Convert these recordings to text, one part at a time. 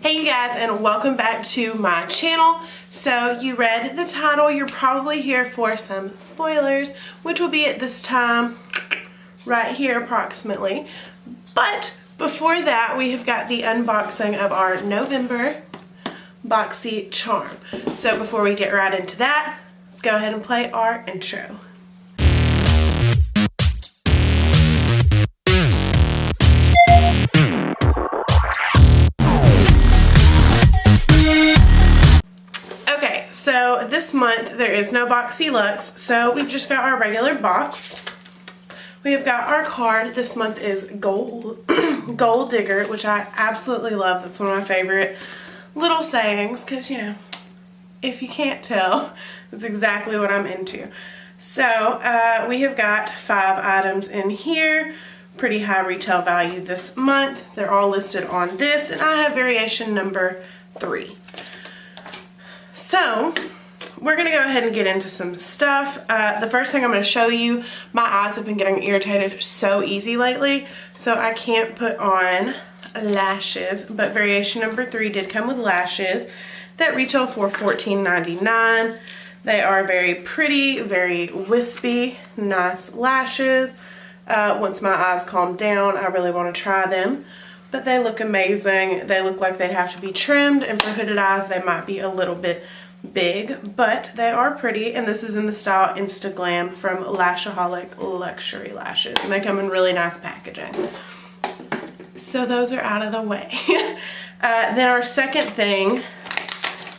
Hey you guys, and welcome back to my channel. So you read the title, you're probably here for some spoilers, which will be at this time right here approximately. But before that, we have got the unboxing of our November Boxycharm. So before we get right into that, let's go ahead and play our intro. So this month there is no Boxyluxe, so we've just got our regular box. We have got our card. This month is Gold Digger, which I absolutely love. That's one of my favorite little sayings because, you know, if you can't tell, that's exactly what I'm into. So we have got 5 items in here. Pretty high retail value this month. They're all listed on this, and I have variation number 3. So, we're going to go ahead and get into some stuff. The first thing I'm going to show you, my eyes have been getting irritated so easy lately, so I can't put on lashes, but variation number 3 did come with lashes that retail for $14.99. They are very pretty, very wispy, nice lashes. Once my eyes calm down, I really want to try them. But they look amazing. They look like they'd have to be trimmed, and for hooded eyes they might be a little bit big, but they are pretty, and this is in the style Insta Glam from Lashaholic Luxury Lashes, and they come in really nice packaging. So those are out of the way. Then our second thing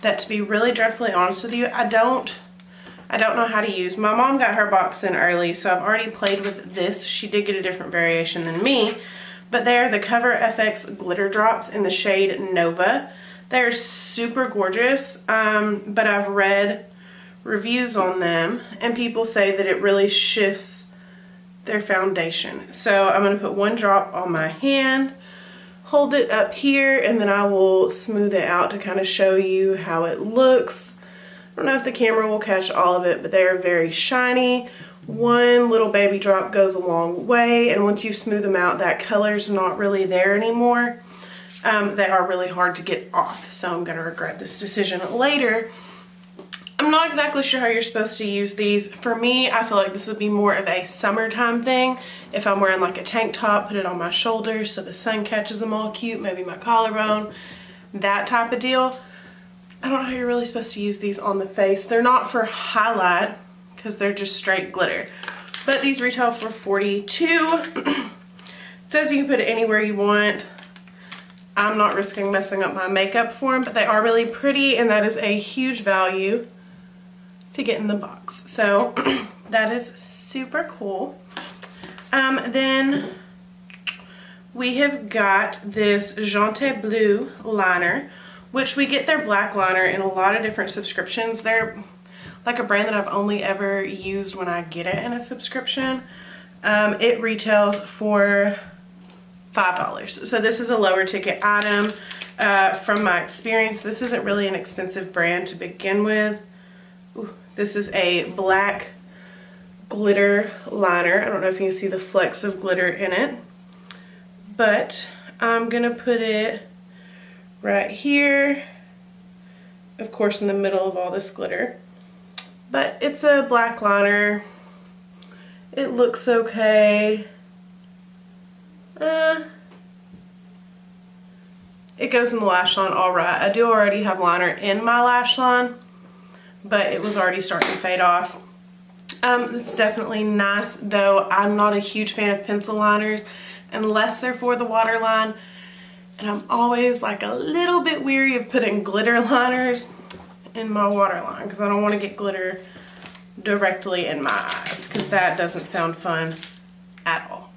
that, to be really dreadfully honest with you, I don't know how to use. My mom got her box in early, so I've already played with this. She did get a different variation than me. But they are the Cover FX Glitter Drops in the shade Nova. They're super gorgeous, but I've read reviews on them, and people say that it really shifts their foundation. So I'm going to put 1 drop on my hand, hold it up here, and then I will smooth it out to kind of show you how it looks. I don't know if the camera will catch all of it, but they are very shiny. 1 little baby drop goes a long way, and once you smooth them out, that color's not really there anymore. They are really hard to get off, so I'm going to regret this decision later. I'm not exactly sure how you're supposed to use these. For me, I feel like this would be more of a summertime thing. If I'm wearing like a tank top, put it on my shoulders so the sun catches them all cute, maybe my collarbone, that type of deal. I don't know how you're really supposed to use these on the face. They're not for highlight, because they're just straight glitter. But these retail for $42. It says you can put it anywhere you want. I'm not risking messing up my makeup for them, but they are really pretty, and that is a huge value to get in the box. So that is super cool. Then we have got this Jante Bleu liner, which we get their black liner in a lot of different subscriptions. They're like a brand that I've only ever used when I get it in a subscription. It retails for $5. So this is a lower ticket item. From my experience, this isn't really an expensive brand to begin with. Ooh, this is a black glitter liner. I don't know if you can see the flecks of glitter in it, but I'm gonna put it right here, of course in the middle of all this glitter. But it's a black liner. It looks okay. It goes in the lash line all right. I do already have liner in my lash line, but it was already starting to fade off. It's definitely nice, though I'm not a huge fan of pencil liners unless they're for the waterline. And I'm always like a little bit weary of putting glitter liners in my waterline because I don't want to get glitter directly in my eyes, because that doesn't sound fun at all.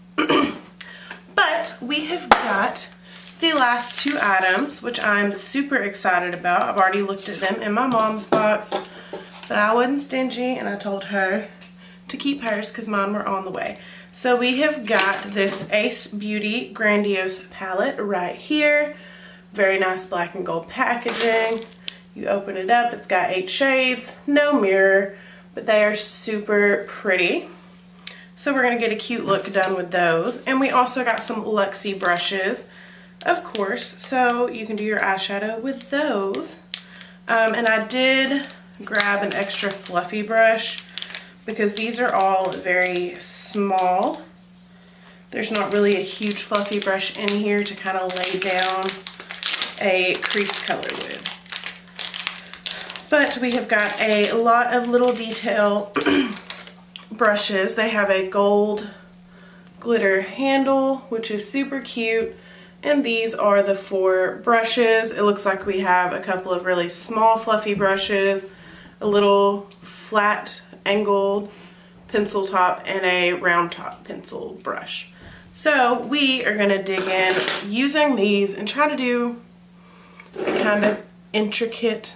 But we have got the last 2 items, which I'm super excited about. I've already looked at them in my mom's box, but I wasn't stingy and I told her to keep hers because mine were on the way. So we have got this Ace Beauty Grandiose palette right here. Very nice black and gold packaging. You open it up, it's got 8 shades, no mirror, but they are super pretty. So we're going to get a cute look done with those. And we also got some Luxie brushes. of course, so you can do your eyeshadow with those. And I did grab an extra fluffy brush because these are all very small. There's not really a huge fluffy brush in here to kind of lay down a crease color with. But we have got a lot of little detail brushes. They have a gold glitter handle, which is super cute. And these are the 4 brushes. It looks like we have a couple of really small fluffy brushes, a little flat angled pencil top, and a round top pencil brush. So we are going to dig in using these and try to do a kind of intricate-ish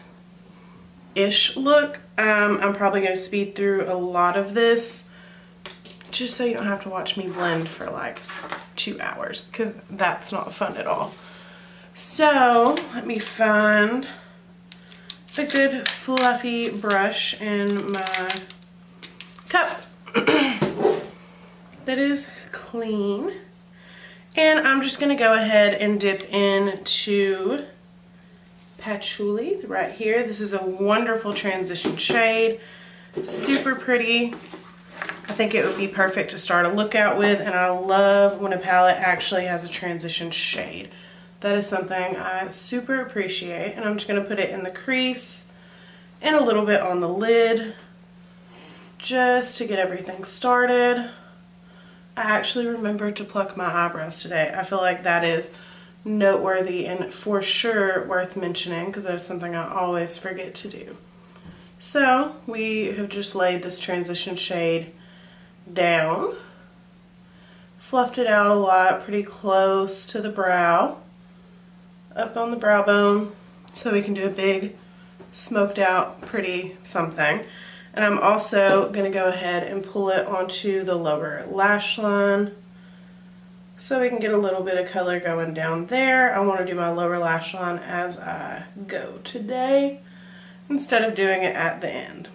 look. I'm probably going to speed through a lot of this just so you don't have to watch me blend for like 2 hours, because that's not fun at all. So let me find a good fluffy brush in my cup that is clean, and I'm just going to go ahead and dip into Patchouli right here. This is a wonderful transition shade, super pretty. I think it would be perfect to start a lookout with, and I love when a palette actually has a transition shade. That is something I super appreciate, and I'm just going to put it in the crease and a little bit on the lid just to get everything started. I actually remembered to pluck my eyebrows today. I feel like that is noteworthy and for sure worth mentioning because that's something I always forget to do. So we have just laid this transition shade down, fluffed it out a lot, pretty close to the brow, up on the brow bone, so we can do a big smoked out pretty something. And I'm also going to go ahead and pull it onto the lower lash line so we can get a little bit of color going down there. I want to do my lower lash line as I go today instead of doing it at the end.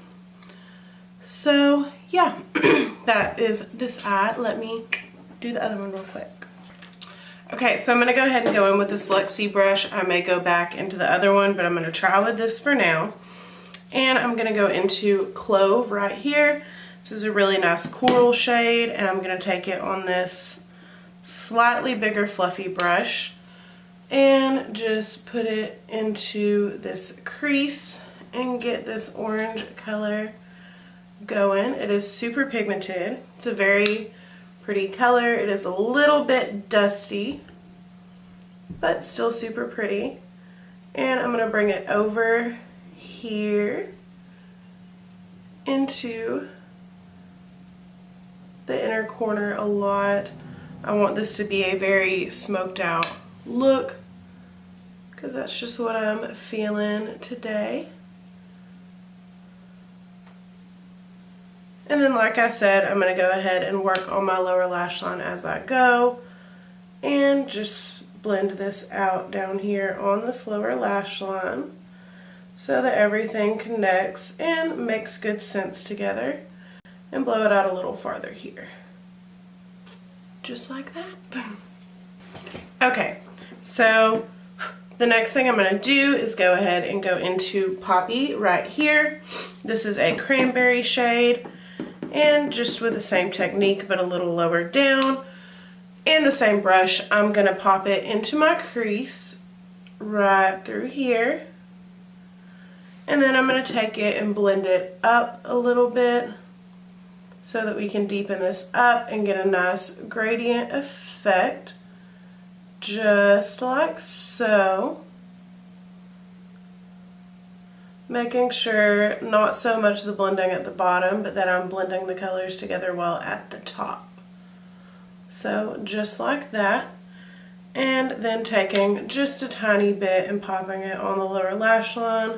So yeah, that is this eye. Let me do the other one real quick. Okay, so I'm going to go ahead and go in with this Luxie brush. I may go back into the other one, but I'm going to try with this for now. And I'm going to go into Clove right here. This is a really nice coral shade, and I'm going to take it on this slightly bigger fluffy brush and just put it into this crease and get this orange color going. It is super pigmented. It's a very pretty color. It is a little bit dusty, but still super pretty. And I'm going to bring it over here into the inner corner a lot. I want this to be a very smoked out look because that's just what I'm feeling today. And then, like I said, I'm going to go ahead and work on my lower lash line as I go and just blend this out down here on this lower lash line so that everything connects and makes good sense together, and blow it out a little farther here. Just like that. Okay, so the next thing I'm going to do is go ahead and go into Poppy right here. This is a cranberry shade, and just with the same technique but a little lower down and the same brush, I'm going to pop it into my crease right through here. And then I'm going to take it and blend it up a little bit so that we can deepen this up and get a nice gradient effect, just like so. Making sure not so much the blending at the bottom, but that I'm blending the colors together well at the top. So just like that. And then taking just a tiny bit and popping it on the lower lash line,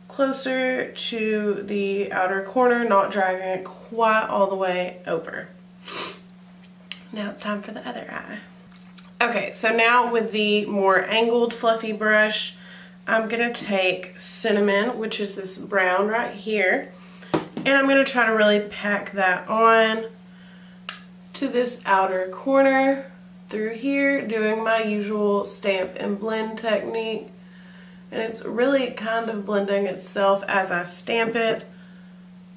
closer to the outer corner, not dragging it quite all the way over. Now it's time for the other eye. Okay, so now with the more angled fluffy brush, I'm going to take Cinnamon, which is this brown right here, and I'm going to try to really pack that on to this outer corner through here, doing my usual stamp and blend technique. And it's really kind of blending itself as I stamp it.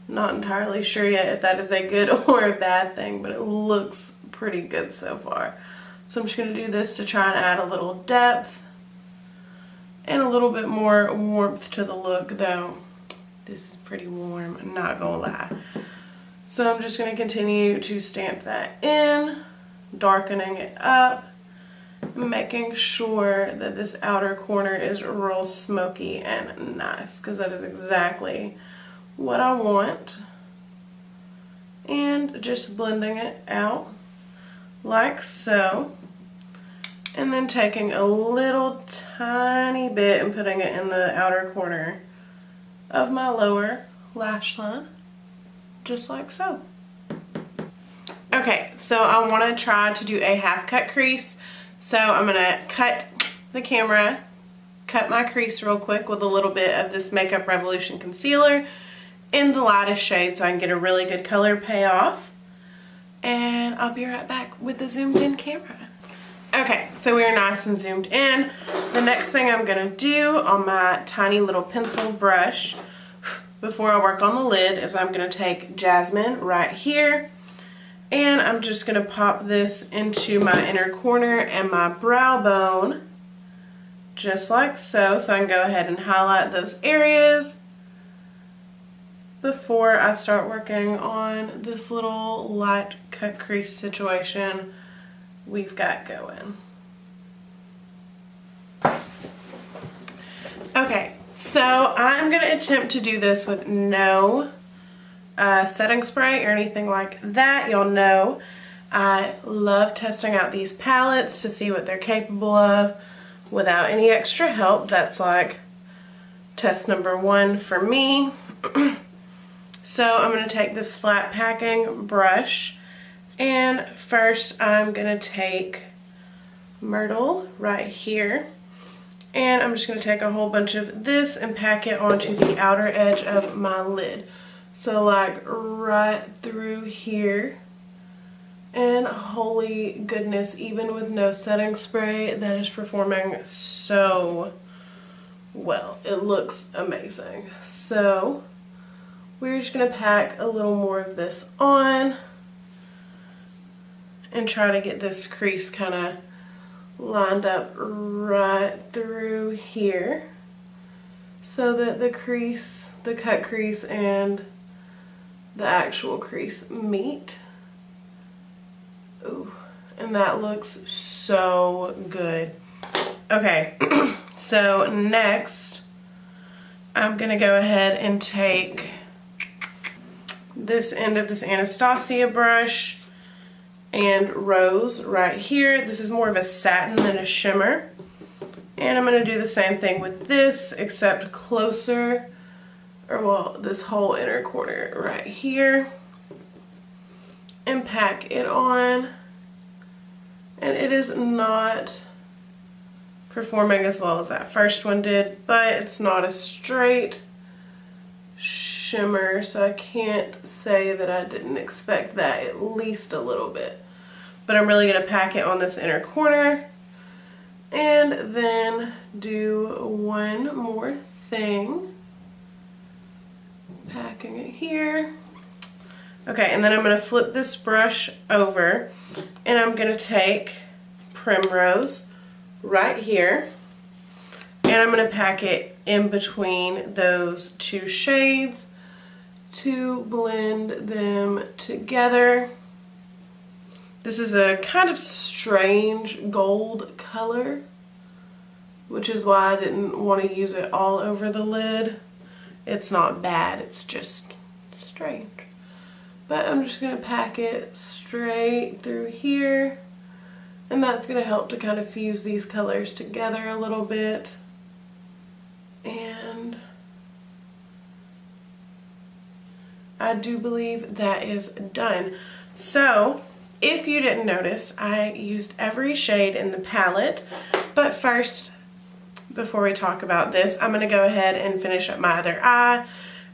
Not entirely sure yet if that is a good or a bad thing, but it looks pretty good so far. So I'm just going to do this to try and add a little depth and a little bit more warmth to the look, though this is pretty warm, I'm not gonna lie. So I'm just going to continue to stamp that in, darkening it up, making sure that this outer corner is real smoky and nice, because that is exactly what I want. And just blending it out like so, and then taking a little tiny bit and putting it in the outer corner of my lower lash line, just like so. Okay, so I want to try to do a half cut crease. So I'm going to cut the camera, cut my crease real quick with a little bit of this Makeup Revolution concealer in the lightest shade so I can get a really good color payoff. And I'll be right back with the zoomed in camera. Okay, so we are nice and zoomed in. The next thing I'm going to do on my tiny little pencil brush before I work on the lid is I'm going to take Jasmine right here, and I'm just going to pop this into my inner corner and my brow bone, just like so, so I can go ahead and highlight those areas before I start working on this little light cut crease situation we've got going. Okay, so I'm going to attempt to do this with no setting spray or anything like that. Y'all know I love testing out these palettes to see what they're capable of without any extra help. That's like test number one for me. So I'm going to take this flat packing brush, and first I'm going to take Myrtle right here, and I'm just going to take a whole bunch of this and pack it onto the outer edge of my lid. So like right through here, and holy goodness, even with no setting spray, that is performing so well. It looks amazing. So we're just going to pack a little more of this on and try to get this crease kind of lined up right through here so that the crease, the cut crease, and the actual crease meet. Ooh, and that looks so good. Okay, so next I'm going to go ahead and take this end of this Anastasia brush and Rose right here. This is more of a satin than a shimmer. And I'm going to do the same thing with this, except closer, or well, this whole inner corner right here. And pack it on. And it is not performing as well as that first one did, but it's not a straight shimmer, so I can't say that I didn't expect that, at least a little bit. But I'm really going to pack it on this inner corner and then do one more thing. Packing it here. Okay, and then I'm going to flip this brush over and I'm going to take Primrose right here, and I'm going to pack it in between those two shades to blend them together. This is a kind of strange gold color, which is why I didn't want to use it all over the lid. It's not bad, it's just strange. But I'm just going to pack it straight through here, and that's going to help to kind of fuse these colors together a little bit. And I do believe that is done. So if you didn't notice, I used every shade in the palette. But first, before we talk about this, I'm going to go ahead and finish up my other eye,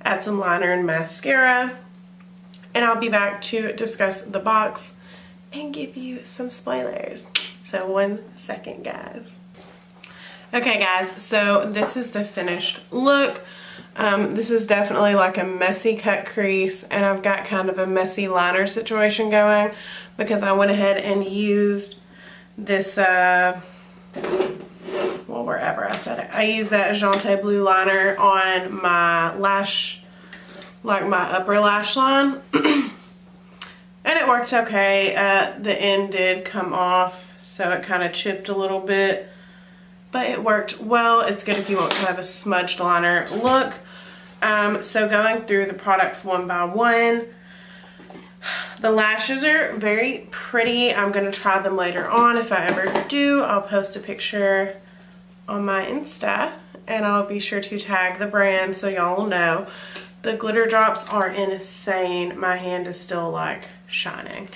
add some liner and mascara, and I'll be back to discuss the box and give you some spoilers. So 1 second, guys. Okay guys, so this is the finished look. This is definitely like a messy cut crease, and I've got kind of a messy liner situation going because I went ahead and used this, well, wherever I said it. I used that Jante Blue liner on my lash, like my upper lash line. And it worked okay. The end did come off, so it kind of chipped a little bit, but it worked well. It's good if you want kind of a smudged liner look. So going through the products one by one, the lashes are very pretty. I'm going to try them later on. If I ever do, I'll post a picture on my Insta, and I'll be sure to tag the brand so y'all will know. The glitter drops are insane. My hand is still like shining.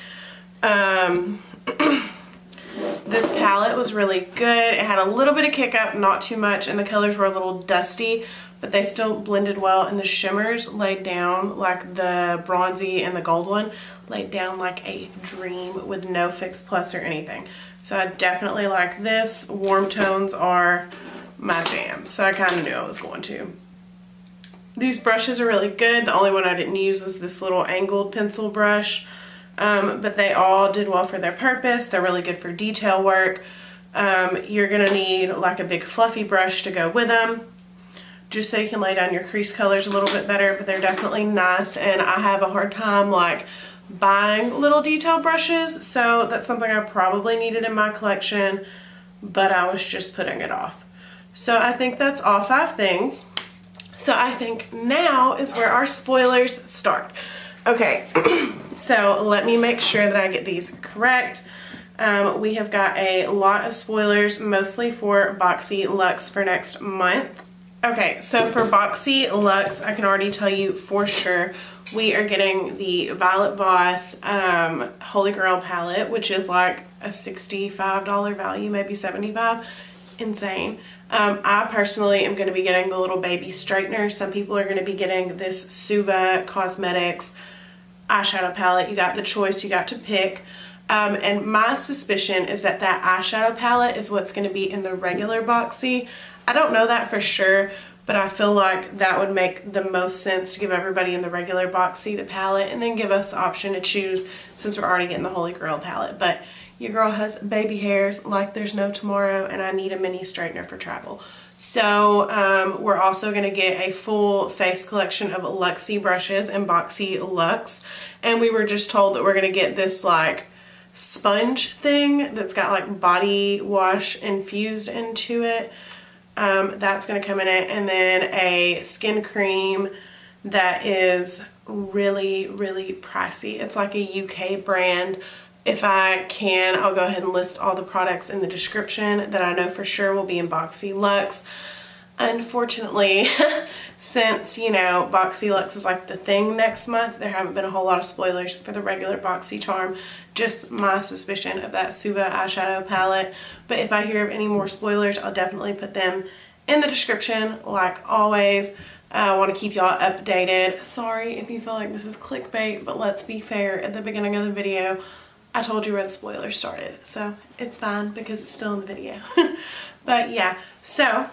This palette was really good. It had a little bit of kick up, not too much, and the colors were a little dusty, but they still blended well, and the shimmers laid down, like the bronzy and the gold one, laid down like a dream with no Fix Plus or anything. So I definitely like this. Warm tones are my jam, so I kind of knew I was going to. These brushes are really good. The only one I didn't use was this little angled pencil brush, but they all did well for their purpose. They're really good for detail work. You're gonna need like a big fluffy brush to go with them, just so you can lay down your crease colors a little bit better, but they're definitely nice, and I have a hard time like buying little detail brushes, so that's something I probably needed in my collection, but I was just putting it off. So I think that's all 5 things. So I think now is where our spoilers start. Okay, so let me make sure that I get these correct. We have got a lot of spoilers, mostly for Boxyluxe for next month. Okay, so for Boxyluxe, I can already tell you for sure we are getting the Violet Voss Holy Grail palette, which is like a $65 value, maybe $75. Insane. I personally am going to be getting the little baby straightener. Some people are going to be getting this Suva Cosmetics eyeshadow palette. You got the choice, you got to pick. And my suspicion is that that eyeshadow palette is what's going to be in the regular Boxy. I don't know that for sure, but I feel like that would make the most sense to give everybody in the regular Boxy the palette, and then give us the option to choose since we're already getting the Holy Grail palette. But your girl has baby hairs like there's no tomorrow, and I need a mini straightener for travel. So we're also going to get a full face collection of Luxie brushes in Boxyluxe, and we were just told that we're going to get this like sponge thing that's got like body wash infused into it. That's going to come in it, and then a skin cream that is really, really pricey. It's like a UK brand. If I can, I'll go ahead and list all the products in the description that I know for sure will be in Boxyluxe. Unfortunately, since, you know, Boxyluxe is like the thing next month, there haven't been a whole lot of spoilers for the regular Boxycharm. Just my suspicion of that Suva eyeshadow palette. But if I hear of any more spoilers, I'll definitely put them in the description like always. I want to keep y'all updated. Sorry if you feel like this is clickbait, but let's be fair. At the beginning of the video, I told you where the spoilers started, so it's fine because it's still in the video. But yeah, so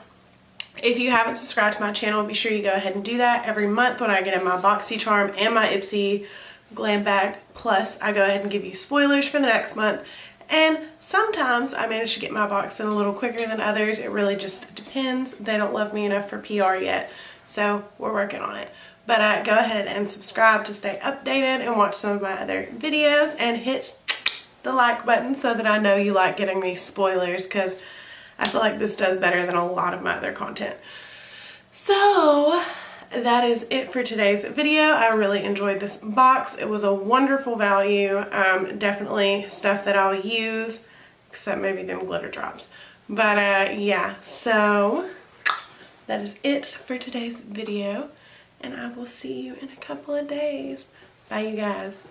if you haven't subscribed to my channel, be sure you go ahead and do that. Every month when I get in my Boxycharm and my Ipsy Glam Bag Plus, I go ahead and give you spoilers for the next month. And sometimes I manage to get my box in a little quicker than others. It really just depends. They don't love me enough for PR yet, so we're working on it. But go ahead and subscribe to stay updated and watch some of my other videos, and hit the like button so that I know you like getting these spoilers, because I feel like this does better than a lot of my other content. So that is it for today's video. I really enjoyed this box. It was a wonderful value. Definitely stuff that I'll use, except maybe them glitter drops. But yeah, so that is it for today's video, and I will see you in a couple of days. Bye, you guys.